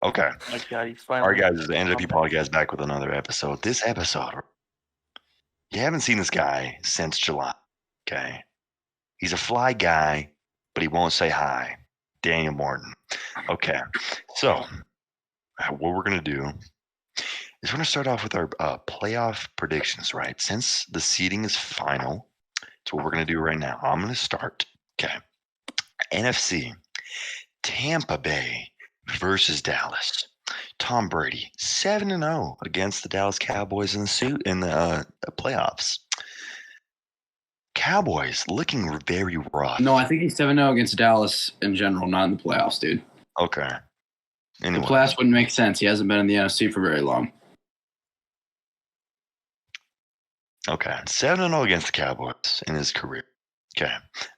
Okay. Oh my God, he's All finally. right, guys, this is the NJP Podcast back with another episode. This episode, you haven't seen this guy since July. Okay. He's a fly guy, but he won't say hi. Daniel Morton. Okay. So, what we're going to do is we're going to start off with our playoff predictions, right? Since the seeding is final, that's what we're going to do right now. I'm going to start. Okay. NFC, Tampa Bay versus Dallas. Tom Brady, 7-0 against the Dallas Cowboys in the playoffs. Cowboys looking very rough. No, I think he's 7-0 against Dallas in general, not in the playoffs, dude. Okay. Anyway. The playoffs wouldn't make sense. He hasn't been in the NFC for very long. Okay. 7-0 against the Cowboys in his career. Okay.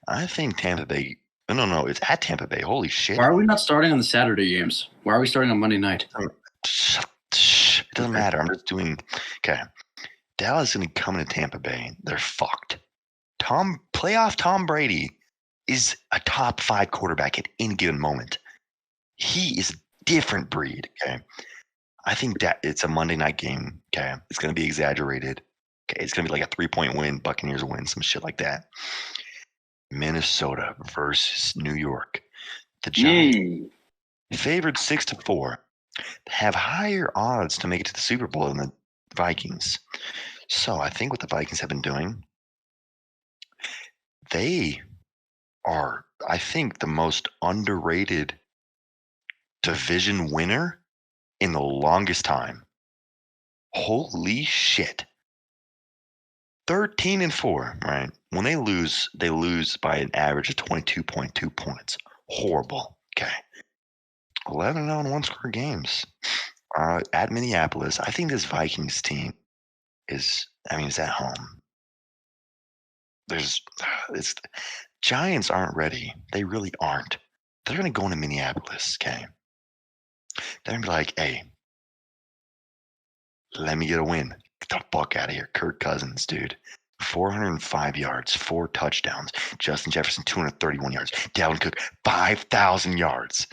I think Tampa Bay. No, it's at Tampa Bay. Holy shit. Why are we not starting on the Saturday games? Why are we starting on Monday night? It doesn't matter. I'm just doing. Okay. Dallas is going to come into Tampa Bay. They're fucked. Playoff Tom Brady is a top 5 quarterback at any given moment. He is a different breed. Okay. I think that it's a Monday night game. Okay. It's going to be exaggerated. Okay. It's going to be like a 3-point win. Buccaneers win, some shit like that. Minnesota versus New York. The Giants favored 6-4. Have higher odds to make it to the Super Bowl than the Vikings. So I think what the Vikings have been doing, they are, I think, the most underrated division winner in the longest time. Holy shit. 13-4, right? When they lose by an average of 22.2 points. Horrible. Okay. 11-0 in one-score games. At Minneapolis, I think this Vikings team is at home. Giants aren't ready. They really aren't. They're going to go into Minneapolis, okay? They're going to be like, hey, let me get a win. Get the fuck out of here. Kirk Cousins, dude. 405 yards, 4 touchdowns. Justin Jefferson, 231 yards. Dalvin Cook, 5,000 yards.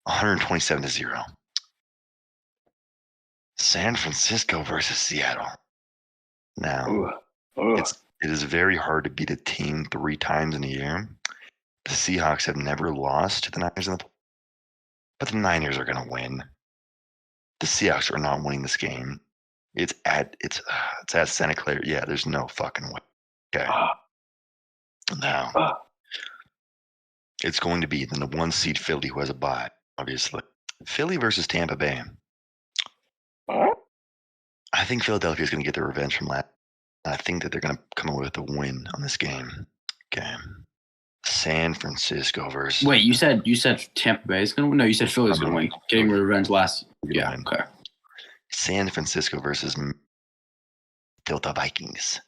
127-0. San Francisco versus Seattle. Now, it is very hard to beat a team 3 times in a year. The Seahawks have never lost to the Niners, but the Niners are going to win. The Seahawks are not winning this game. It's at Santa Clara. Yeah, there's no fucking way. Okay. Now, it's going to be the 1 seed Philly who has a bye, obviously. Philly versus Tampa Bay. I think Philadelphia is going to get their revenge from last. I think that they're going to come away with a win on this game. Okay. San Francisco versus. Wait, you said Tampa Bay is going to win? No, you said Philly's going to win. Getting revenge last. Yeah, okay. San Francisco versus the Vikings.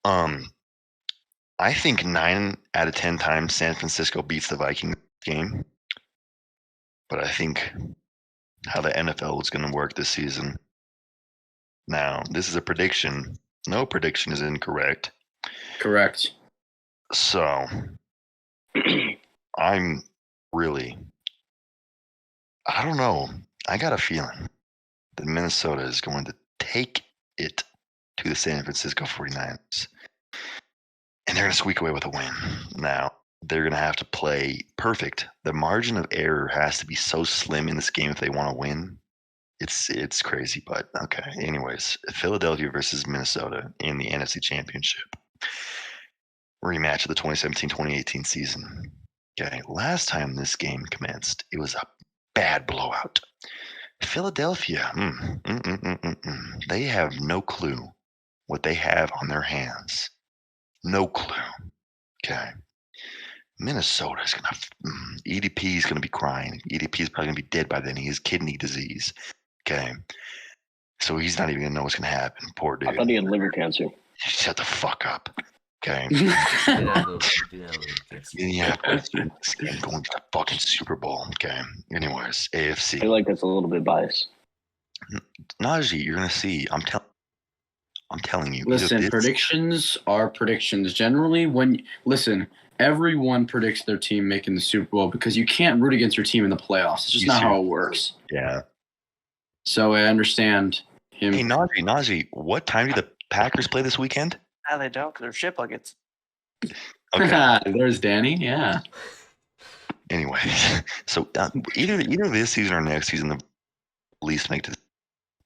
I think 9 out of 10 times San Francisco beats the Vikings game. But I think how the NFL is going to work this season. Now, this is a prediction. No prediction is incorrect. Correct. So, I'm really, I don't know. I got a feeling that Minnesota is going to take it to the San Francisco 49ers. And they're going to squeak away with a win. Now, they're going to have to play perfect. The margin of error has to be so slim in this game if they want to win. It's crazy, but okay. Anyways, Philadelphia versus Minnesota in the NFC Championship. Rematch of the 2017-2018 season. Okay, last time this game commenced, it was a bad blowout. Philadelphia, they have no clue what they have on their hands. No clue. Okay. Minnesota is going to, EDP is going to be crying. EDP is probably going to be dead by then. He has kidney disease. Okay. So he's not even going to know what's going to happen. Poor dude. I thought he had liver cancer. Shut the fuck up. Okay. Minneapolis going to the fucking Super Bowl. Okay. Anyways, AFC. I feel like that's a little bit biased. Najee, you're going to see. I'm telling I'm telling you. Listen, predictions are predictions. Generally, everyone predicts their team making the Super Bowl because you can't root against your team in the playoffs. It's just not how it works. Yeah. So I understand him. Hey, Najee, what time do the Packers play this weekend? They don't, because they're shit buckets. Okay. There's Danny. Yeah. Anyway, so either this season or next season, the least make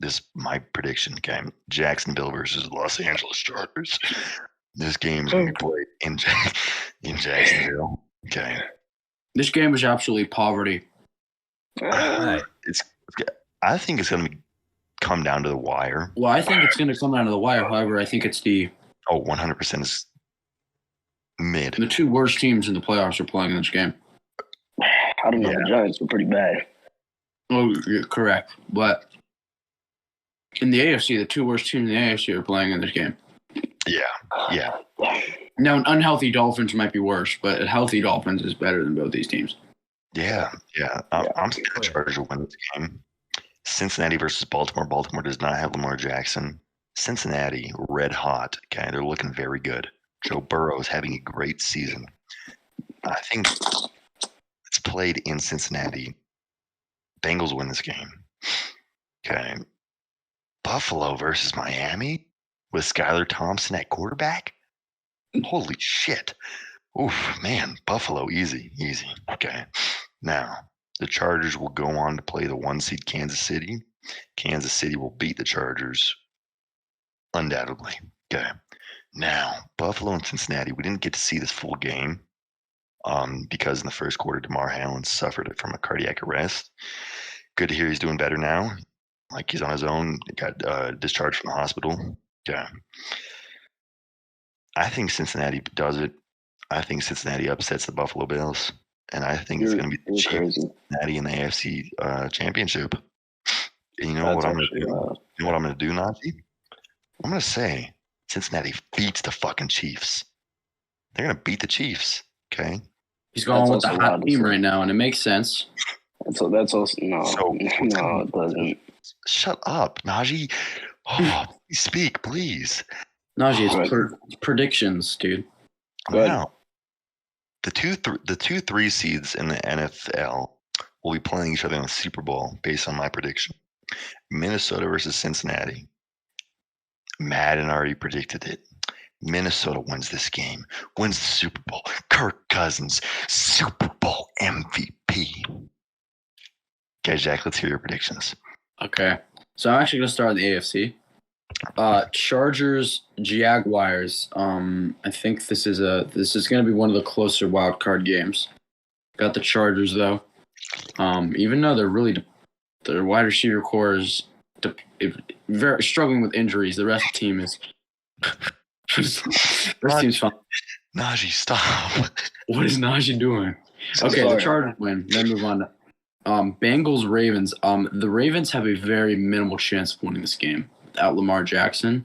this my prediction game: Jacksonville versus Los Angeles Chargers. This game's going to be played in Jacksonville. Okay. This game is absolutely poverty. I think it's going to come down to the wire. Well, I think it's going to come down to the wire. However, I think it's 100% is mid. The two worst teams in the playoffs are playing in this game. I don't know. The Giants were pretty bad. Oh, you're correct. But in the AFC, the two worst teams in the AFC are playing in this game. Yeah. Now, an unhealthy Dolphins might be worse, but a healthy Dolphins is better than both these teams. Yeah. I'm saying the Chargers will win this game. Cincinnati versus Baltimore. Baltimore does not have Lamar Jackson. Cincinnati, red hot. Okay, they're looking very good. Joe Burrow is having a great season. I think it's played in Cincinnati. Bengals win this game. Okay. Buffalo versus Miami with Skylar Thompson at quarterback. Holy shit. Oof, man. Buffalo, easy. Okay. Now, the Chargers will go on to play the 1 seed Kansas City. Kansas City will beat the Chargers undoubtedly. Okay. Now, Buffalo and Cincinnati, we didn't get to see this full game because in the first quarter, DeMar Hamlin suffered from a cardiac arrest. Good to hear he's doing better now. Like he's on his own. He got discharged from the hospital. Yeah. I think Cincinnati does it. I think Cincinnati upsets the Buffalo Bills. And I think it's going to be the Chiefs, Cincinnati in the AFC Championship. And you know what I'm going to do? You know what I'm going to do, Najee? I'm going to say Cincinnati beats the fucking Chiefs. They're going to beat the Chiefs. Okay. He's going with the hot team right now, and it makes sense. That's also no, it doesn't. Shut up, Najee. Oh, please speak, please. Najee, it's predictions, dude. Now, the two 3 seeds in the NFL will be playing each other in the Super Bowl based on my prediction. Minnesota versus Cincinnati. Madden already predicted it. Minnesota wins this game, wins the Super Bowl. Kirk Cousins, Super Bowl MVP. Okay, Jack, let's hear your predictions. Okay. So I'm actually going to start with the AFC. Chargers, Jaguars. I think this is going to be one of the closer wild card games. Got the Chargers though. Even though their wide receiver core is very struggling with injuries. The rest of the team is. Team's fine. Najee, stop. What is Najee doing? Okay, the Chargers win. Then move on. Bengals, Ravens. The Ravens have a very minimal chance of winning this game without Lamar Jackson.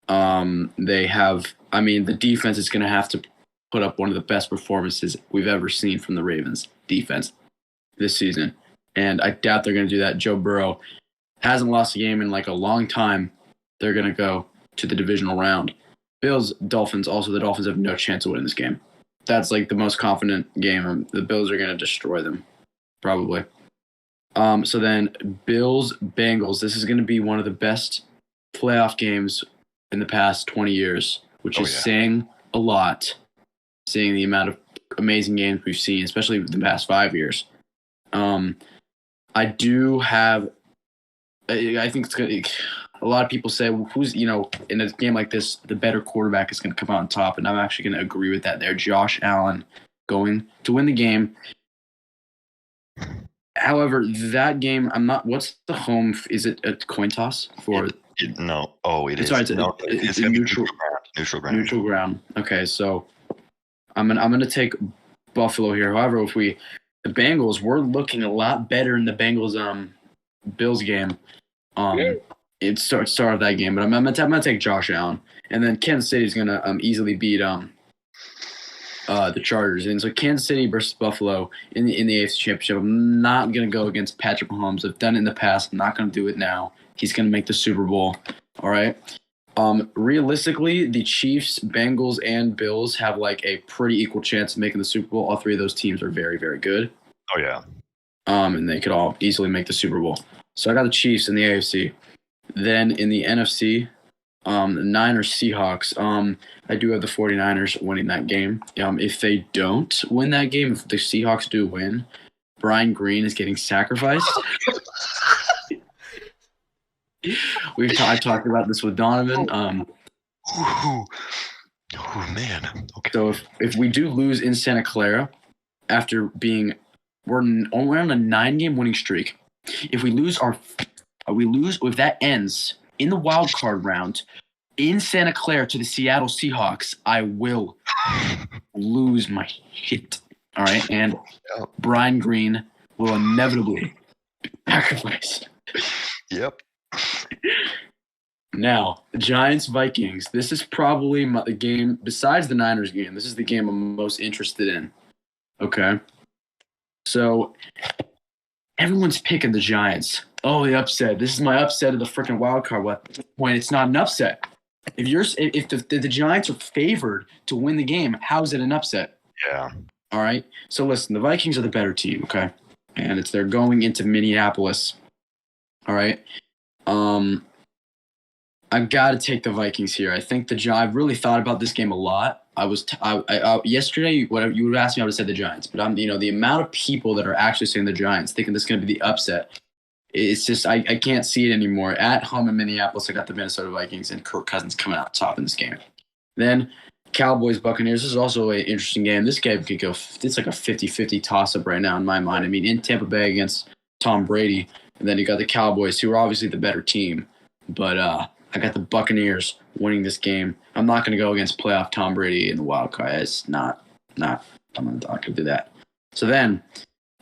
They have. I mean, the defense is going to have to put up one of the best performances we've ever seen from the Ravens defense this season, and I doubt they're going to do that. Joe Burrow hasn't lost a game in like a long time. They're going to go to the divisional round. Bills, Dolphins. Also, the Dolphins have no chance of winning this game. That's like the most confident game. The Bills are going to destroy them, probably. So then Bills, Bengals. This is going to be one of the best playoff games in the past 20 years, which is saying a lot, seeing the amount of amazing games we've seen, especially the past 5 years. I do have, I think it's going to, a lot of people say, well, who's, in a game like this, the better quarterback is going to come out on top. And I'm actually going to agree with that there. Josh Allen going to win the game. However, that game, what's the home? Is it a coin toss for? No. Oh, it is. Sorry, it's a neutral ground. Neutral ground. Okay, so I'm gonna take Buffalo here. However, the Bengals, we're looking a lot better in the Bengals Bills game. It started that game, but I'm gonna take Josh Allen, and then Kansas City's gonna easily beat the Chargers. And so Kansas City versus Buffalo in the AFC Championship. I'm not gonna go against Patrick Mahomes. I've done it in the past. I'm not gonna do it now. He's gonna make the Super Bowl. All right. Realistically, the Chiefs, Bengals, and Bills have like a pretty equal chance of making the Super Bowl. All three of those teams are very, very good. Oh yeah. And they could all easily make the Super Bowl. So I got the Chiefs in the AFC. Then in the NFC, the Niners, Seahawks. I do have the 49ers winning that game. If they don't win that game, if the Seahawks do win, Brian Green is getting sacrificed. I talked about this with Donovan. Oh man. Okay. So if we do lose in Santa Clara, after being we're on a 9-game winning streak, if we lose if that ends in the wild card round in Santa Clara to the Seattle Seahawks, I will lose my shit. All right, and Brian Green will inevitably be sacrificed. Yep. Now, Giants-Vikings. This is probably the game, besides the Niners game, this is the game I'm most interested in. Okay? So, everyone's picking the Giants. Oh, the upset. This is my upset of the freaking wild card. Well, at this point, it's not an upset. If the Giants are favored to win the game, how is it an upset? Yeah. All right? So, listen, the Vikings are the better team, okay? And they're going into Minneapolis. All right? I've got to take the Vikings here. I think I've really thought about this game a lot. Yesterday, whatever you would have asked me, I would have said the Giants. But the amount of people that are actually saying the Giants, thinking this is going to be the upset, it's just I can't see it anymore. At home in Minneapolis, I got the Minnesota Vikings and Kirk Cousins coming out top in this game. Then Cowboys Buccaneers. This is also an interesting game. This game could go. It's like a 50-50 toss up right now in my mind. I mean, in Tampa Bay against Tom Brady, and then you got the Cowboys, who are obviously the better team, but I got the Buccaneers winning this game. I'm not going to go against playoff Tom Brady in the wild card. It's not. I'm not going to do that. So then,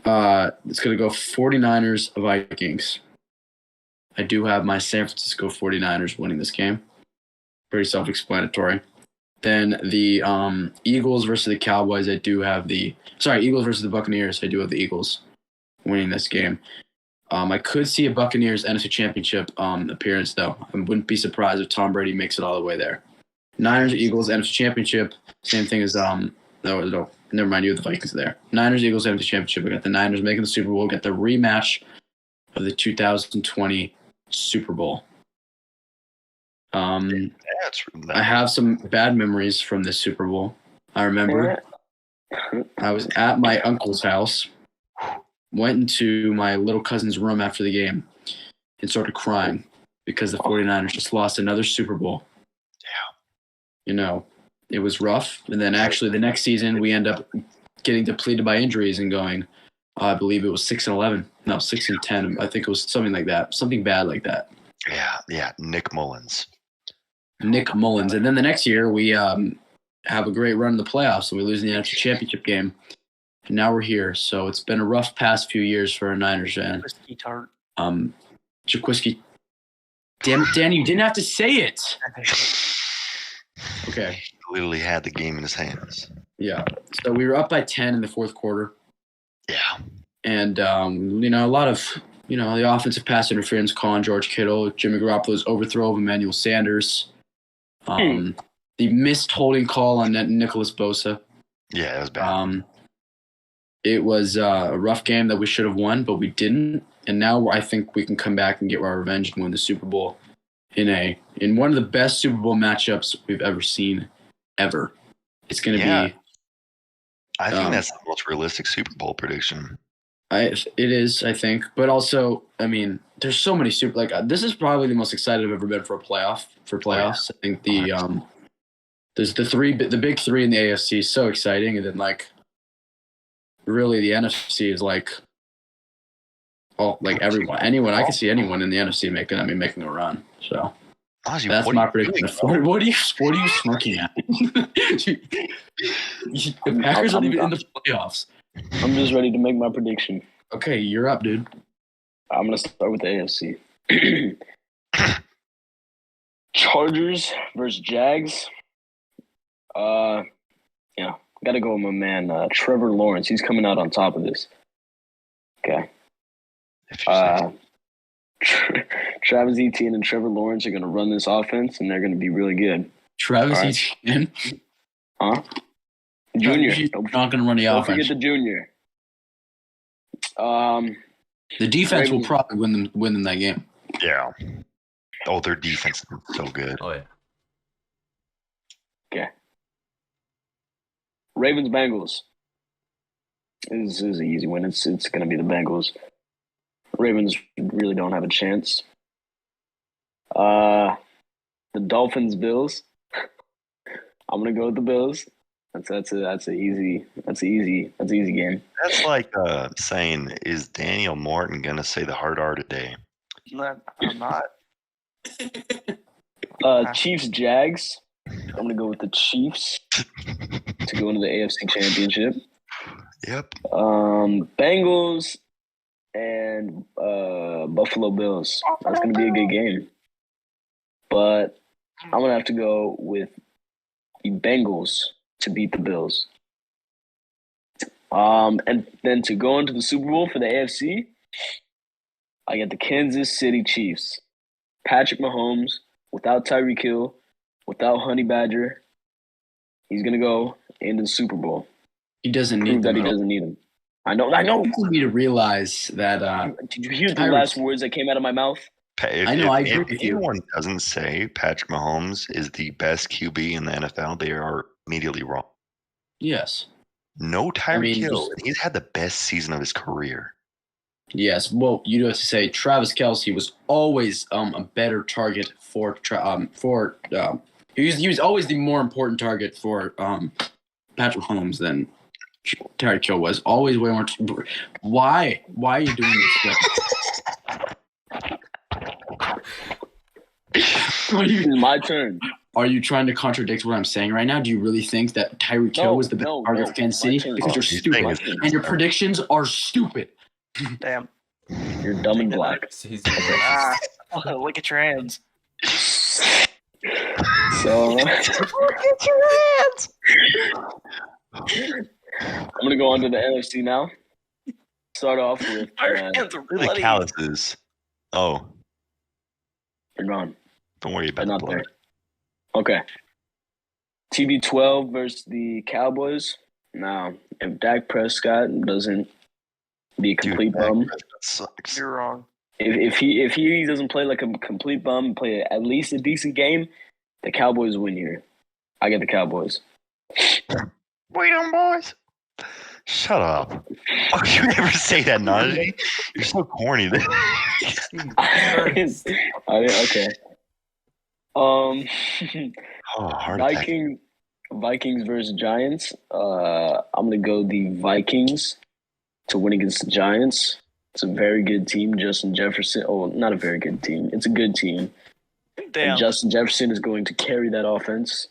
it's going to go 49ers Vikings. I do have my San Francisco 49ers winning this game. Pretty self-explanatory. Then the Eagles versus the Cowboys. Eagles versus the Buccaneers. I do have the Eagles winning this game. I could see a Buccaneers NFC Championship appearance, though. I wouldn't be surprised if Tom Brady makes it all the way there. Niners, Eagles, NFC Championship. Same thing as no, never mind. You have the Vikings there. Niners, Eagles, NFC Championship. We got the Niners making the Super Bowl. We got the rematch of the 2020 Super Bowl. I have some bad memories from this Super Bowl. I remember I was at my uncle's house. Went into my little cousin's room after the game and started crying because the 49ers just lost another Super Bowl. Yeah. It was rough. And then actually the next season we end up getting depleted by injuries and going, I believe it was 6-11. No, 6-10. I think it was something like that. Something bad like that. Yeah. Nick Mullins. And then the next year we have a great run in the playoffs and we lose in the NFC Championship game. And now we're here. So it's been a rough past few years for a Niners fan. Jaquiski. Damn it, Danny, you didn't have to say it. Okay. He literally had the game in his hands. Yeah. So we were up by 10 in the fourth quarter. Yeah. And, a lot of, the offensive pass interference call on George Kittle, Jimmy Garoppolo's overthrow of Emmanuel Sanders, the missed holding call on Nicholas Bosa. Yeah, it was bad. It was a rough game that we should have won, but we didn't. And now I think we can come back and get our revenge and win the Super Bowl in one of the best Super Bowl matchups we've ever seen, ever. It's going to be. I think that's the most realistic Super Bowl prediction. It is, I think. But also, I mean, there's so many this is probably the most excited I've ever been for playoffs. I think there's the big three in the AFC is so exciting. And then really the NFC is anyone. I can see anyone in the NFC making a run. So Ozzy, that's my prediction. What are you smirking at? The Packers aren't even in the playoffs. I'm just ready to make my prediction. Okay, you're up, dude. I'm going to start with the AFC. Chargers versus Jags. Got to go with my man, Trevor Lawrence. He's coming out on top of this. Okay. Travis Etienne and Trevor Lawrence are going to run this offense, and they're going to be really good. Travis All Etienne? Huh? Junior. He's not going to run the Don't offense. forget the junior. The defense will Ravens- probably win them that game. Yeah. Oh, their defense is so good. Oh yeah. Okay. Ravens Bengals. This is an easy win. It's going to be the Bengals. Ravens really don't have a chance. The Dolphins Bills. I'm gonna go with the Bills. That's an easy game. That's like saying, is Daniel Martin going to say the hard R today? I'm not. Chiefs Jags. I'm gonna go with the Chiefs to go into the AFC Championship. Yep. Bengals and Buffalo Bills. That's gonna be a good game. But I'm gonna have to go with the Bengals to beat the Bills. And then to go into the Super Bowl for the AFC, I get the Kansas City Chiefs. Patrick Mahomes, without Tyreek Hill, without Honey Badger, he's gonna go into the Super Bowl. He doesn't Prove need that them. he doesn't need him. I know. You need to realize that. Did you hear the last words that came out of my mouth? I know, I agree with if you. anyone doesn't say Patrick Mahomes is the best QB in the NFL, they are immediately wrong. Yes. No Tyreek Hill. just- He's had the best season of his career. Yes. Well, you do have to say Travis Kelce was always a better target for he was always the more important target for Patrick Mahomes than Tyreek Hill was. Always way more. Why are you doing this? It's my turn. Are you trying to contradict what I'm saying right now? Do you really think that Tyreek Hill was the best target for Kansas my City? turn. Because you're He's stupid. saying And your predictions are stupid. Damn. You're dumb and black. He's Look at your hands. So Look at your hands. I'm gonna go on to the NFC now. Start off with Our hands are Really bloody. calluses. Oh, you're gone. don't worry They're about not the there. blood. Okay. TB12 versus the Cowboys. Now, if Dak Prescott doesn't be a complete Dude, bum, that sucks. You're wrong. if he doesn't play like a complete bum, play at least a decent game, the Cowboys win here. I get the Cowboys. Wait on, boys. Shut up. Oh, you never say that, Najee. You're so corny. Okay. Oh, heart attack. Vikings versus Giants. I'm gonna go the Vikings to win against the Giants. It's a very good team. Justin Jefferson. Oh, not a very good team. It's a good team. Damn. And Justin Jefferson is going to carry that offense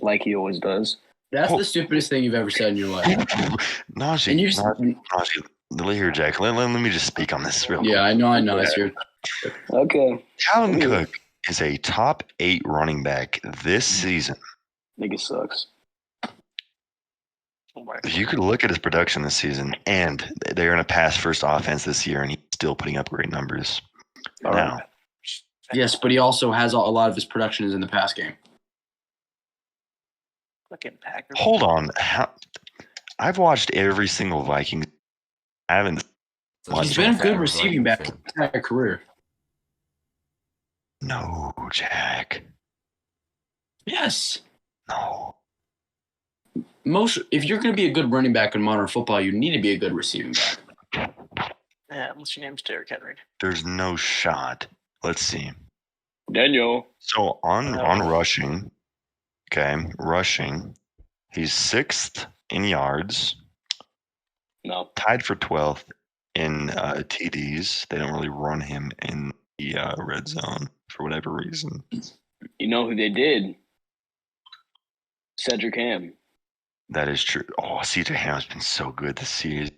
like he always does. That's the stupidest thing you've ever said in your life. Najee, And you Najee, here, Jack. Let me just speak on this real quick. yeah, I know. It's your Okay. Calvin Cook is a top 8 running back this season. Nigga sucks. Oh my You could look at his production this season, and they're in a pass-first offense this year, and he's still putting up great numbers. All Now, right. yes, but he also has a lot of his production is in the pass game. Fucking Packers. hold on. I've watched every single Vikings. I haven't. He's been a good receiving back his entire career. No, Jack. Yes. No. If you're going to be a good running back in modern football, you need to be a good receiving back. Yeah, unless your name's Derrick Henry. There's no shot. Let's see. Daniel. So on rushing, he's 6th in yards, No. tied for 12th in TDs. They don't really run him in the red zone for whatever reason. You know who they did? Cedric Ham. That is true. Oh, CJ Ham's been so good this season.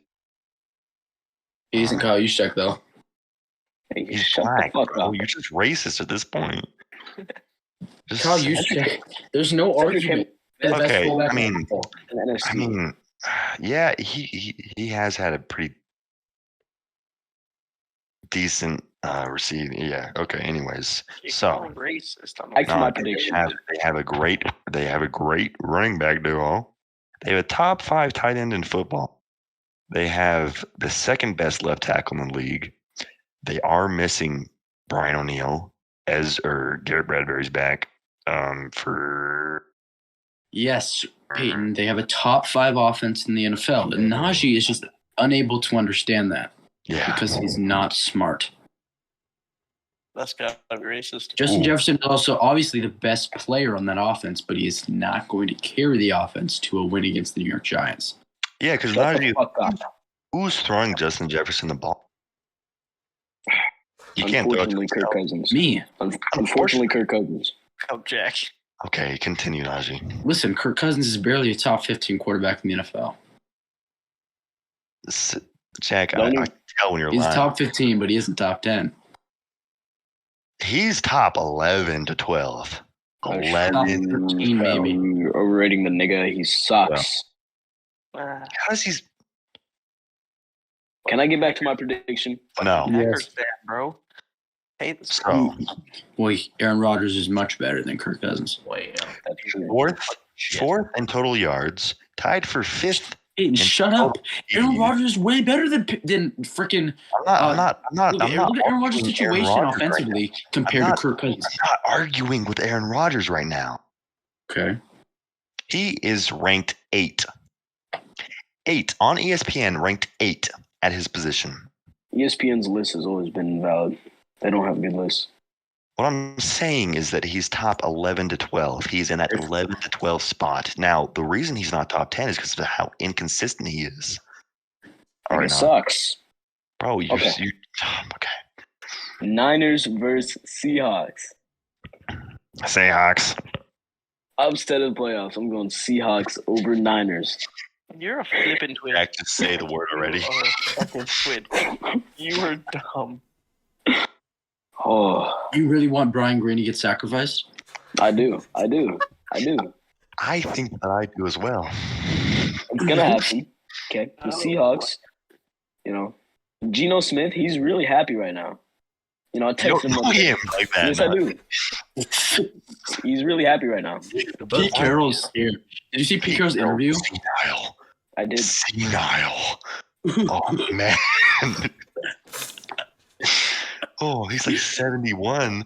He isn't Kyle Juszczyk, though. Hey, He's shut black, the fuck bro. up. You're just racist at this point. Just Kyle say- Juszczyk. There's no Cedric argument. Ham- The best Okay, fullback I mean- in football. in the NFC. I mean, yeah, he has had a pretty decent receiving. Yeah. Okay. Anyways, You're so calling racist. I'm Back to like, my they prediction. have a great running back duo. They have a top 5 tight end in football. They have the second best left tackle in the league. They are missing Brian O'Neill or Garrett Bradbury's back for Yes, Peyton, they have a top 5 offense in the NFL. And Najee is just unable to understand that because he's not smart. that's gotta be racist. Justin Ooh. Jefferson is also obviously the best player on that offense, but he is not going to carry the offense to a win against the New York Giants. Yeah, because Shut the Najee, fuck up. who's throwing Justin Jefferson the ball? You can't throw it to Unfortunately, Kirk himself. Cousins. Me. Unfortunately, Kirk Cousins. Oh, Jack. Okay, continue, Najee. Listen, Kirk Cousins is barely a top 15 quarterback in the NFL. Jack, I Don't can tell when you're He's lying. top 15, but he isn't top 10. He's top 11 to 12. Top 11. 13, maybe. Overrating the nigga. He sucks. Because he's Can I get back to my prediction? no. Packers fan, bro. Hate this. So Boy, Aaron Rodgers is much better than Kirk Cousins. That's true. fourth in total yards, tied for 5th. Peyton, shut up. Aaron I'm Rodgers is way better than freaking. not Look at Aaron Rodgers' arguing situation Aaron Rodgers offensively compared not- to Kirk Cousins. I'm not arguing with Aaron Rodgers right now. Okay. He is ranked 8. 8 on ESPN, ranked 8 at his position. ESPN's list has always been valid. They don't have a good list. What I'm saying is that he's top 11 to 12. He's in that 11 to 12 spot. Now, the reason he's not top 10 is because of how inconsistent he is. All Like, right, it now, sucks. bro, Okay. okay. Niners versus Seahawks. Seahawks. Upset of the playoffs. I'm going Seahawks over Niners. You're a flippin' twin. Jack, just say the word already. You are a fucking twin. You are dumb. Oh, You really want Brian Green to get sacrificed? I do. I think that I do as well. It's gonna happen. Okay. The Seahawks, Geno Smith, he's really happy right now. I You don't texted him. know him like that. Yes, I do. He's really happy right now. Pete Carroll's here. Did you see Pete Carroll's interview? Senile. I did. Senile. Oh, man. Oh, he's like 71.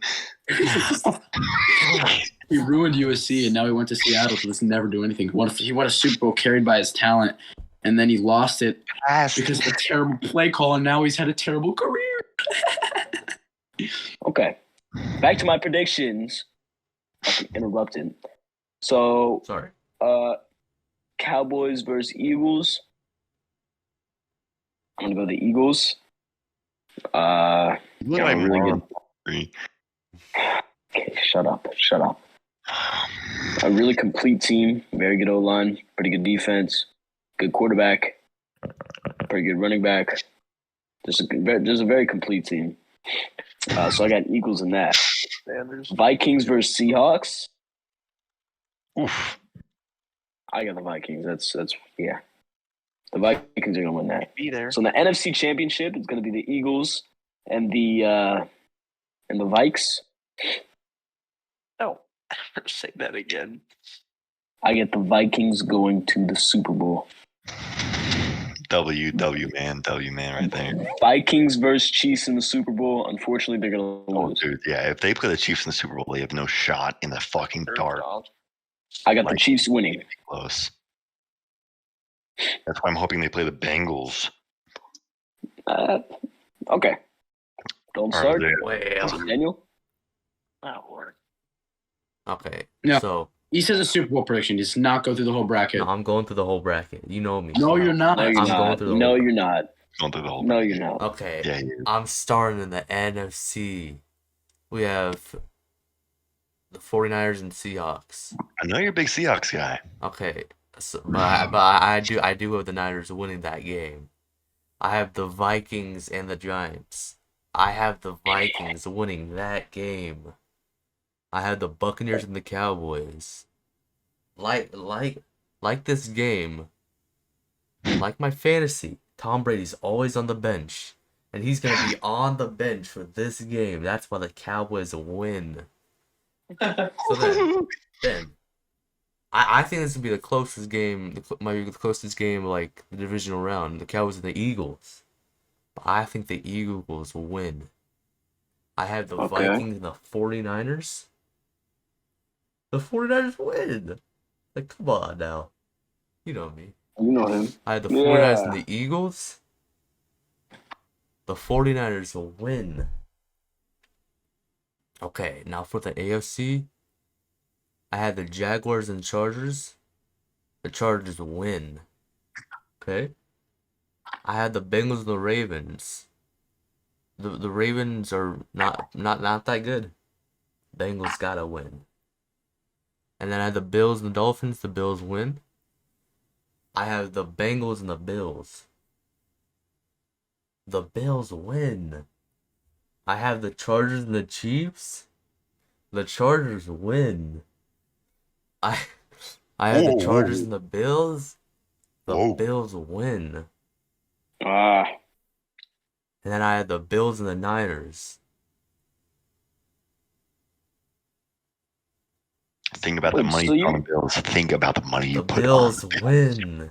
He ruined USC, and now he went to Seattle to just never do anything. He won a Super Bowl carried by his talent, and then he lost it because of a terrible play call, and now he's had a terrible career. Okay. Back to my predictions. Okay, interrupted. So, Sorry. Cowboys versus Eagles. I'm gonna go the Eagles. Look Yeah, like really Marlon good. Humphrey. Okay, shut up. A really complete team. Very good O-line. Pretty good defense. Good quarterback. Pretty good running back. There's a very complete team. So I got Eagles in that. Sanders. Vikings versus Seahawks. Oof. I got the Vikings. That's yeah. The Vikings are gonna win that. Be there. So in the NFC Championship, it's gonna be the Eagles and the Vikes. No. Say that again. I get the Vikings going to the Super Bowl. W man right there. Vikings versus Chiefs in the Super Bowl. Unfortunately, they're gonna Oh, lose. dude, yeah. If they play the Chiefs in the Super Bowl, they have no shot in the fucking dark. I got the Chiefs winning. Close. That's why I'm hoping they play the Bengals. Okay. Don't Or start. Well, Daniel. That'll work. okay. Yeah. So He says a Super Bowl prediction. He does not go through the whole bracket. no, I'm going through the whole bracket. You know me. No, you're not. No, you're I'm going not. through the No, whole- you're not. Going through the whole. No, you're not. Okay. Yeah, you. I'm starting in the NFC. We have the 49ers and Seahawks. I know you're a big Seahawks guy. Okay. So, but I do have the Niners winning that game. I have the Vikings and the Giants. I have the Vikings winning that game. I have the Buccaneers and the Cowboys. Like this game. Like my fantasy, Tom Brady's always on the bench, and and he's gonna be on the bench for this game. That's why the Cowboys win. So then I think this will be the closest game, maybe the closest game like the divisional round. The Cowboys and the Eagles. But I think the Eagles will win. I have the Vikings and the 49ers. The 49ers win. Like, come on now. You know me. You know him. I had the 49ers and the Eagles. The 49ers will win. Okay, now for the AFC, I had the Jaguars and Chargers. The Chargers win. Okay? I had the Bengals and the Ravens. The Ravens are not that good. Bengals gotta win. And then I had the Bills and the Dolphins. The Bills win. I have the Bengals and the Bills. The Bills win. I have the Chargers and the Chiefs. The Chargers win. I have the Chargers and the Bills. The Bills win. And then I had the Bills and the Niners. Think about the money on the Bills. Think about the money you put on. The Bills win.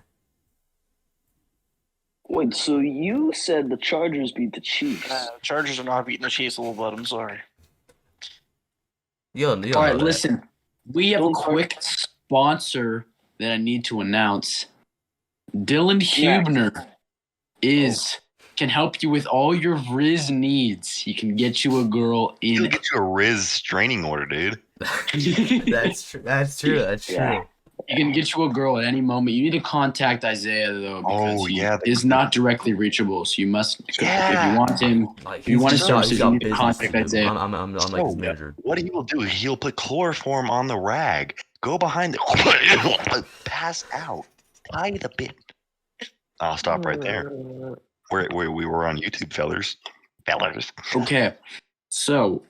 Wait, so you said the Chargers beat the Chiefs? The Chargers are not beating the Chiefs a little bit. I'm sorry. All right, listen. We have a quick sponsor that I need to announce. Dylan Hubner can help you with all your Riz needs. He can get you a girl in. He'll get you a Riz training order, dude. That's true. That's true. Yeah. He can get you a girl at any moment. You need to contact Isaiah though, because he is not directly reachable. So you must, if you want him, if you want his services, you need to contact Isaiah. I'm like his manager. What he will do? He'll put chloroform on the rag, go behind the, pass out, tie the bit. I'll stop right there. We were on YouTube, fellers. Okay, so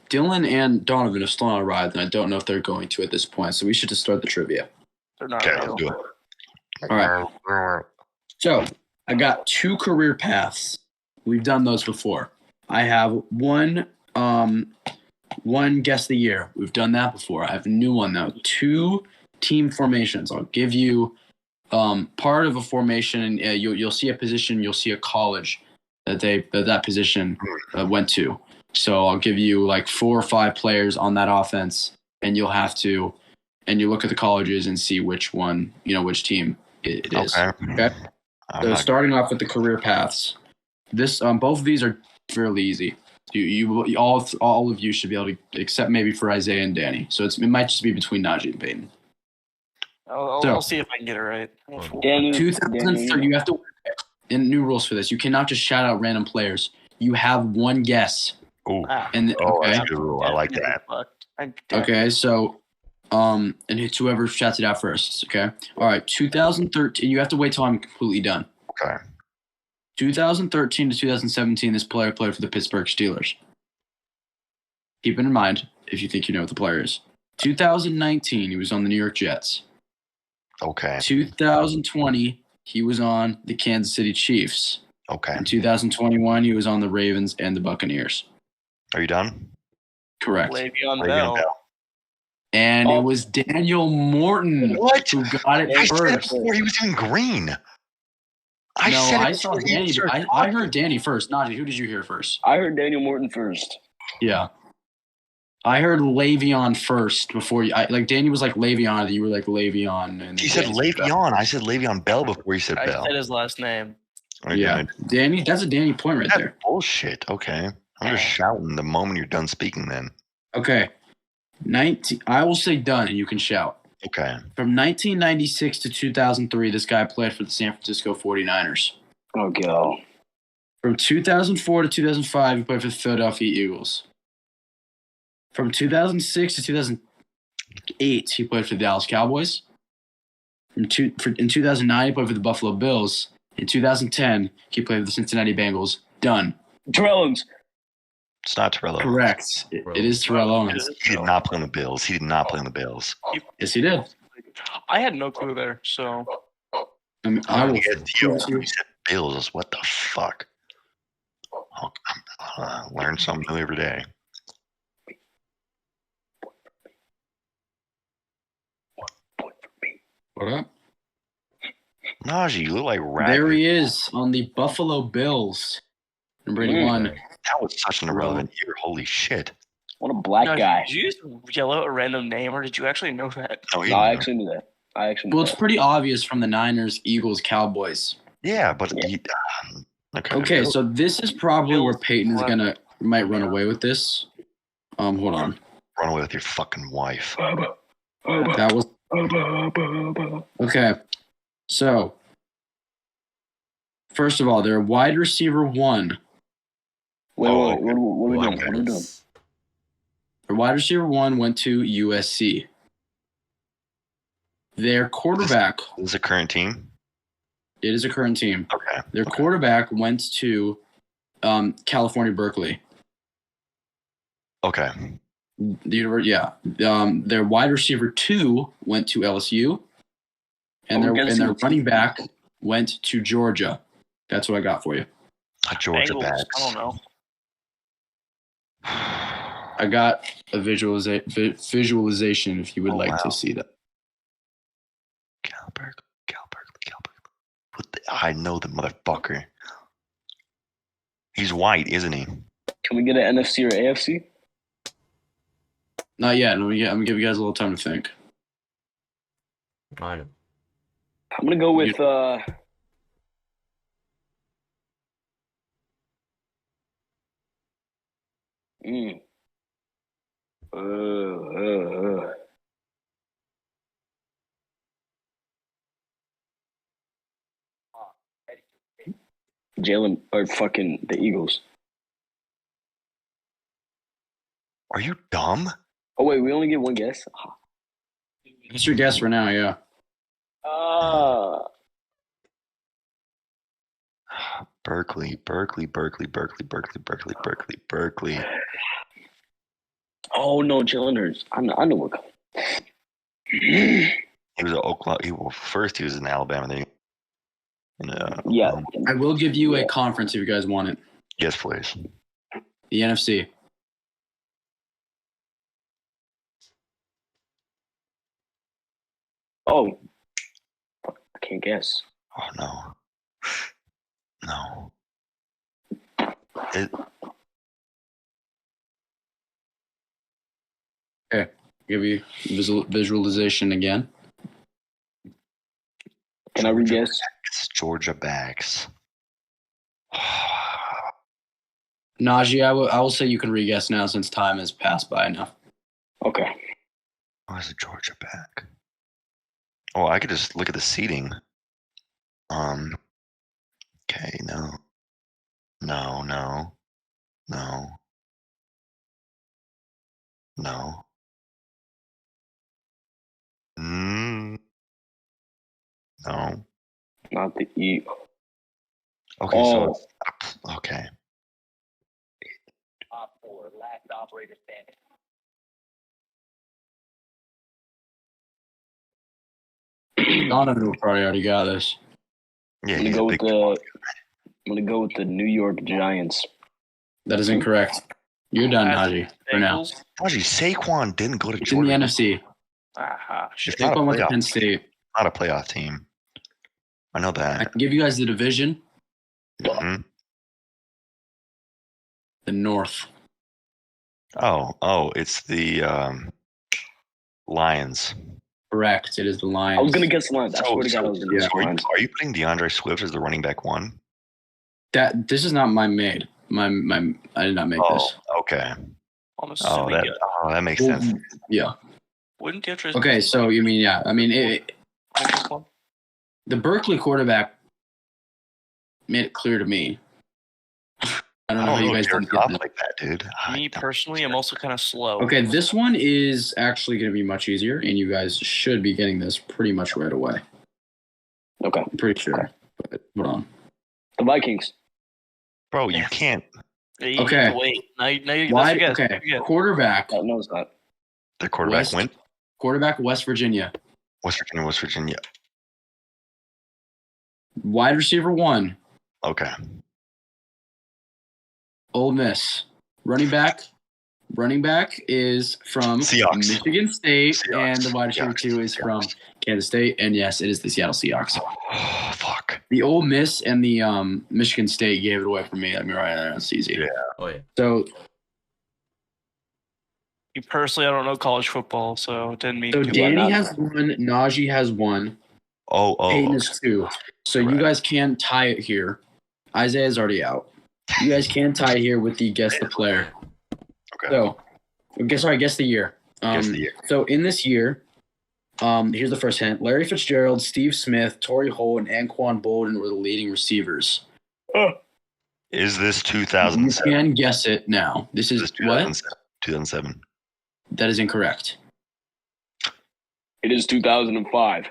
Dylan and Donovan have still not arrived, and I don't know if they're going to at this point, so we should just start the trivia. They're not. Okay, let's do it. All right. So I got 2 career paths. We've done those before. I have one guess the year. We've done that before. I have a new one though. 2 team formations. I'll give you part of a formation, and you'll see a position. You'll see a college that position went to. So I'll give you like 4 or 5 players on that offense, and you look at the colleges and see which one, which team it is. Okay. So starting off with the career paths, both of these are fairly easy. You all of you should be able to, except maybe for Isaiah and Danny. So it might just be between Najee and Peyton. I'll see if I can get it right. Danny, 2003, you have to. And new rules for this: you cannot just shout out random players. You have one guess. Ooh. And that's a good rule. I like that. Okay, so and it's whoever shouts it out first. Okay. All right. 2013. You have to wait till I'm completely done. Okay. 2013 to 2017, this player played for the Pittsburgh Steelers. Keep it in mind if you think you know what the player is. 2019, he was on the New York Jets. Okay. 2020, he was on the Kansas City Chiefs. Okay. In 2021, he was on the Ravens and the Buccaneers. Are you done? Correct. Le'Veon Bell. And it was Daniel Morton who got it I first. said it before he was even green. I saw Danny. I heard Danny first. Najee, who did you hear first? I heard Daniel Morton first. Yeah. I heard Le'Veon first before you. Danny was like Le'Veon, you were like Le'Veon. And he said Le'Veon. I said Le'Veon Bell before you said Bell. I said his last name. Yeah. Danny, that's a Danny point right there. Bullshit. Okay. I'm just shouting the moment you're done speaking then. Okay. I will say done and you can shout. Okay. From 1996 to 2003, this guy played for the San Francisco 49ers. Okay. From 2004 to 2005, he played for the Philadelphia Eagles. From 2006 to 2008, he played for the Dallas Cowboys. In 2009, he played for the Buffalo Bills. In 2010, he played for the Cincinnati Bengals. Done. Terrell Owens. It's not Terrell Owens. Correct. It is Terrell Owens. He did not play on the Bills. Yes, he did. I had no clue there, so. I mean, I will. You said Bills. What the fuck? Learn something new every day. What up? Najee, you look like Rabbit. There he is on the Buffalo Bills. Number 81. That was such an irrelevant year. Holy shit. What a black No, guy. Did you just yell out a random name, or did you actually know that? No, he No, I didn't. actually knew that. Well, it's pretty obvious from the Niners, Eagles, Cowboys. Yeah, but Yeah. Okay, so this is probably where Peyton is Bills. might run away with this. Hold on. Run away with your fucking wife. That was okay. So, first of all, they're wide receiver 1. Wait, Oh, what are we doing? okay. What are we doing? Their wide receiver 1 went to USC. Their quarterback, This is a current team? it is a current team. Okay. Their quarterback went to California, Berkeley. Okay. Their wide receiver 2 went to LSU, and Oh, we're their gonna see- running back went to Georgia. That's what I got for you. Georgia Bengals, backs. I don't know. I got a visualization if you would Oh, like wow. to see that. Cal Berkeley. I know the motherfucker. He's white, isn't he? Can we get an NFC or AFC? Not yet. I'm gonna give you guys a little time to think. I know. I'm gonna go with mm. Jalen or fucking the Eagles. Are you dumb? Oh wait, we only get one guess. That's your guess for now, yeah. Berkeley. Oh no, Jalen Hurts. I know what. He was at Oklahoma. First, he was in Alabama. Then Yeah. I will give you a conference if you guys want it. Yes, please. The NFC. Oh, I can't guess. Oh no. No. Give you visualization again. Can I re-guess? It's Georgia backs. Najee, I will say you can re-guess now since time has passed by enough. Okay. Where's the Georgia back? Oh, I could just look at the seating. Okay, no. No. Not the E. Okay, so it's okay. Donovan probably already got this. Yeah, I'm he's gonna a go with big I'm gonna go with the New York Giants. That is incorrect. You're done, At Najee, for now. Bengals. Najee, Saquon didn't go to It's in the Georgia. NFC. Aha, shit. It's not a Saquon went to playoff Penn team. State. Not a playoff team. I know I that. can give you guys the division, Mhm. the North. Oh, it's the Lions. Correct. It is the Lions. I was gonna guess the Lions. I swear to God, I was gonna guess So the are, you, Lions. are you putting DeAndre Swift as the running back 1? That this is not my made. My I did not make this. Oh, okay. I'm assuming That makes Well, sense. Yeah. wouldn't the interest Okay, so you mean the Berkeley quarterback made it clear to me. I don't know how you guys Jared didn't get Goff that. like that, dude. Me personally, I'm also kind of slow. Okay, this one is actually going to be much easier, and you guys should be getting this pretty much right away. Okay. I'm pretty sure. But hold on. The Vikings. Bro, you can't. Yeah, you Okay. need to wait. Now you Why? that's your guess. Okay, Yeah. quarterback. No, it's not. The quarterback West- went. Quarterback, West Virginia. West Virginia. Wide receiver 1, Okay. Ole Miss. Running back is from Seahawks. Michigan State, Seahawks. and the wide receiver 2 is from Kansas State. And yes, it is the Seattle Seahawks. Oh, fuck. The Ole Miss and the Michigan State gave it away for me. Let me write it down. It's easy. Yeah. Oh yeah. So Personally, I don't know college football, so it didn't mean. Danny has 1, Najee has 1, Peyton is 2. So you guys can tie it here. Isaiah's already out. You guys can tie here with the guess the player. Okay. So, guess the year. Guess the year. So in this year, here's the first hint: Larry Fitzgerald, Steve Smith, Torrey Holt, and Anquan Bolden were the leading receivers. Is this You 2007? can guess it now. This is what? 2007. That is incorrect. It is 2005.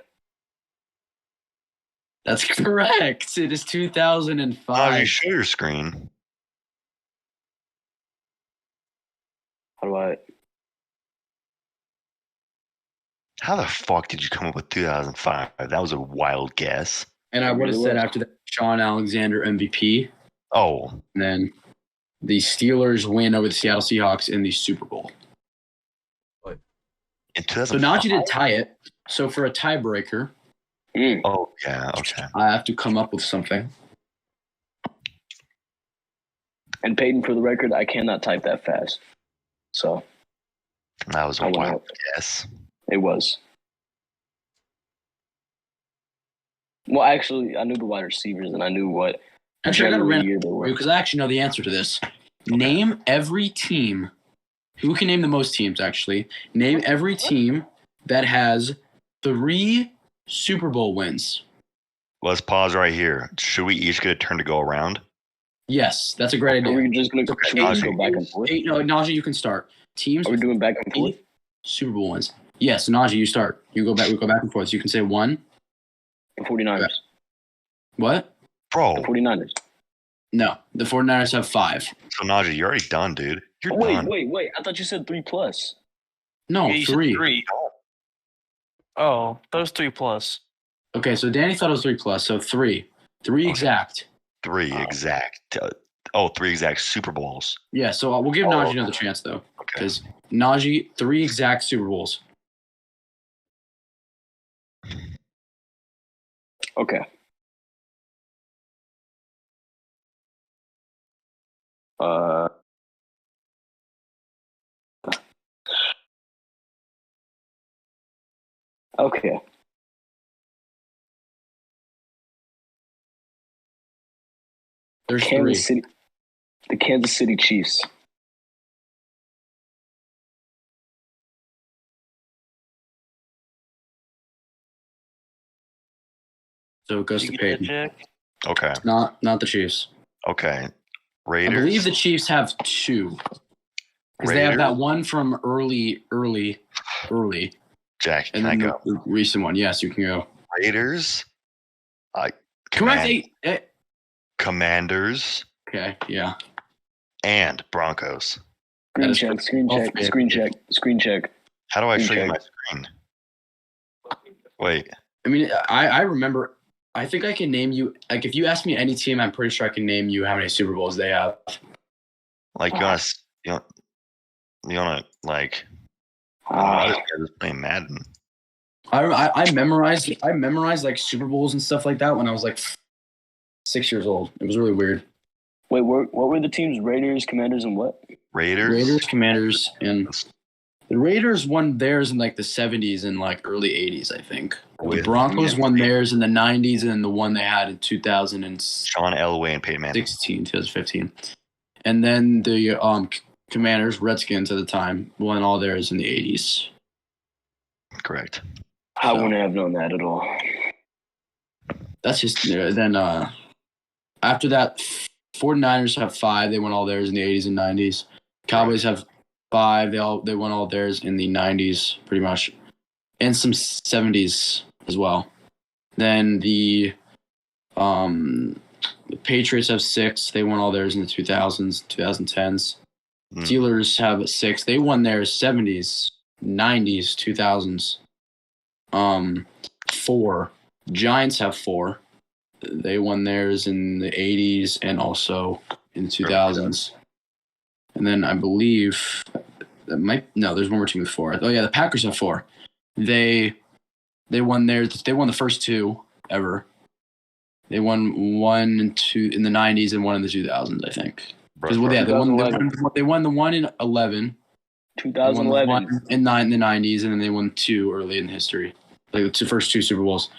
That's correct. It is 2005. Najee, show your screen. How do I? How the fuck did you come up with 2005? That was a wild guess. And I would have said after that, Sean Alexander MVP. Oh, And then the Steelers win over the Seattle Seahawks in the Super Bowl. in So 2005. Najee did tie it. So for a tiebreaker, Oh, yeah, okay. I have to come up with something. And Peyton, for the record, I cannot type that fast. So That was a I went wild out. guess. It was. Well, actually, I knew the wide receivers, and I knew what Actually, I got to general run year they were. because I actually know the answer to this. Name every team. Who can name the most teams, actually? Name every team that has 3 Super Bowl wins. Let's pause right here. Should we each get a turn to go around? Yes, that's a great Are idea. we just going to Najee. go back and forth? No, Najee, you can start. Teams Are we doing back and forth? Super Bowl wins. Yes, Najee, you start. You go back. We go back and forth. So you can say 1. The 49ers. What? The Bro, 49ers. No, the 49ers have 5. so Najee, you're already done, dude. You're Oh, done. wait. I thought you said 3+. No, Yeah, you said 3. 3. Oh, those 3+. Okay, so Danny thought it was 3+. So 3. 3 Okay. exact. 3 exact. 3 exact Super Bowls. Yeah, so we'll give Najee another chance, though. Okay. Because Najee, 3 exact Super Bowls. Okay. Okay. There's 3. Kansas City. The Kansas City Chiefs. So it goes to You get that, Peyton. Jack? Okay. Not the Chiefs. Okay. I Raiders. believe the Chiefs have 2. Because they have that Raiders. one from early, Jack, and can I then go? the recent one. Yes, you can go. Raiders. Correct. Commanders Okay, yeah. and Broncos. That Screen is check, correct. screen All check, three. screen check, screen check. How do I show you Okay. my screen? Wait. I mean, I remember. I think I can name you. Like, if you ask me any team, I'm pretty sure I can name you how many Super Bowls they have. Like you want to, like? I was just playing Madden. I memorized like Super Bowls and stuff like that when I was like 6 years old. It was really weird. Wait, what were the teams? Raiders, Commanders, and what? Raiders, Commanders, and the Raiders won theirs in like the 70s and like early 80s, I think. The With- Broncos won theirs in the 90s, and then the one they had in 2016, Sean Elway and Peyton Manning. 2015. And then the Commanders, Redskins at the time, won all theirs in the 80s. Correct. I wouldn't have known that at all. That's just then after that 49ers have 5. They won all theirs in the 80s and 90s. Cowboys have 5. They won all theirs in the 90s pretty much, and some 70s as well. Then the Patriots have 6. They won all theirs in the 2000s, 2010s. Mm. Steelers have 6. They won theirs 70s, 90s, 2000s. 4. Giants have 4. They won theirs in the 80s and also in the 2000s. And then I believe there's one more team with 4. Oh yeah, the Packers have 4. They won the first 2 ever. They won 1 and 2 in the 90s and 1 in the 2000s, I think. Because they won the 1 in 11. 2011. One in the 90s, and then they won 2 early in history. Like the first 2 Super Bowls.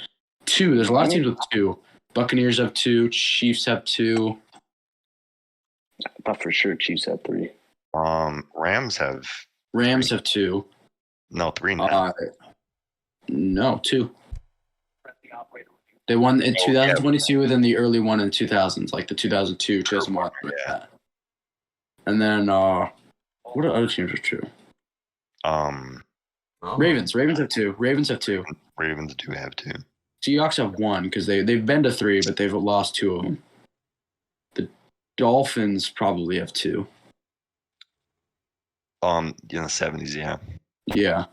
2. There's a lot of teams with 2. Buccaneers have 2. Chiefs have 2. I thought for sure Chiefs had 3. Rams have 2. No, 3 now. No, 2. They won in 2022, and then the early one in 2000s, like the 2002, 2001, like that. And then what other teams are 2? Ravens have 2. Ravens do have 2. Seahawks have 1 because they've been to 3, but they've lost 2 of them. The Dolphins probably have 2. In the 70s, yeah. Yeah.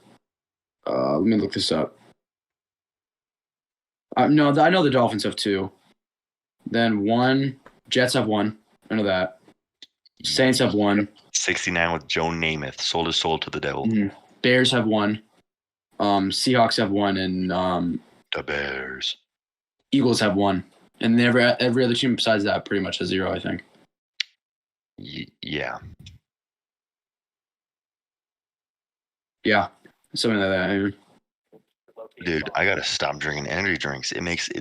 Let me look this up. No, I know the Dolphins have 2. Then 1. Jets have 1. I know that. Saints have 1. 69 with Joe Namath. Sold his soul to the devil. Mm-hmm. Bears have 1. Seahawks have 1, and the Bears. Eagles have 1. And every other team besides that pretty much has 0, I think. Yeah. Yeah. Something like that. Dude, I gotta stop drinking energy drinks.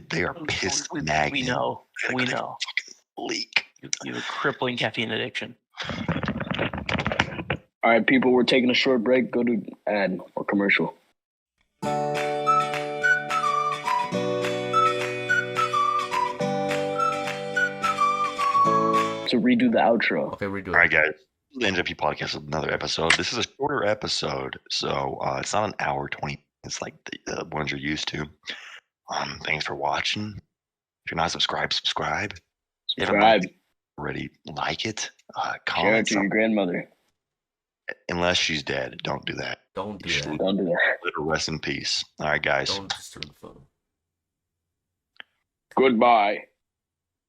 They are piss nagging. We know. Fucking leak. You have a crippling caffeine addiction. All right, people, we're taking a short break. Go to ad or commercial. To redo the outro. Okay, redo it. All right, guys. The NJP Podcast, another episode. This is a shorter episode, so it's not an hour 20. It's like the ones you're used to. Thanks for watching. If you're not subscribed, subscribe. Subscribe. Already like it. Share Comment it to your grandmother. Unless she's dead, don't do that. Don't do that. Don't do that. Let her rest in peace. All right, guys. Don't disturb the phone. Goodbye.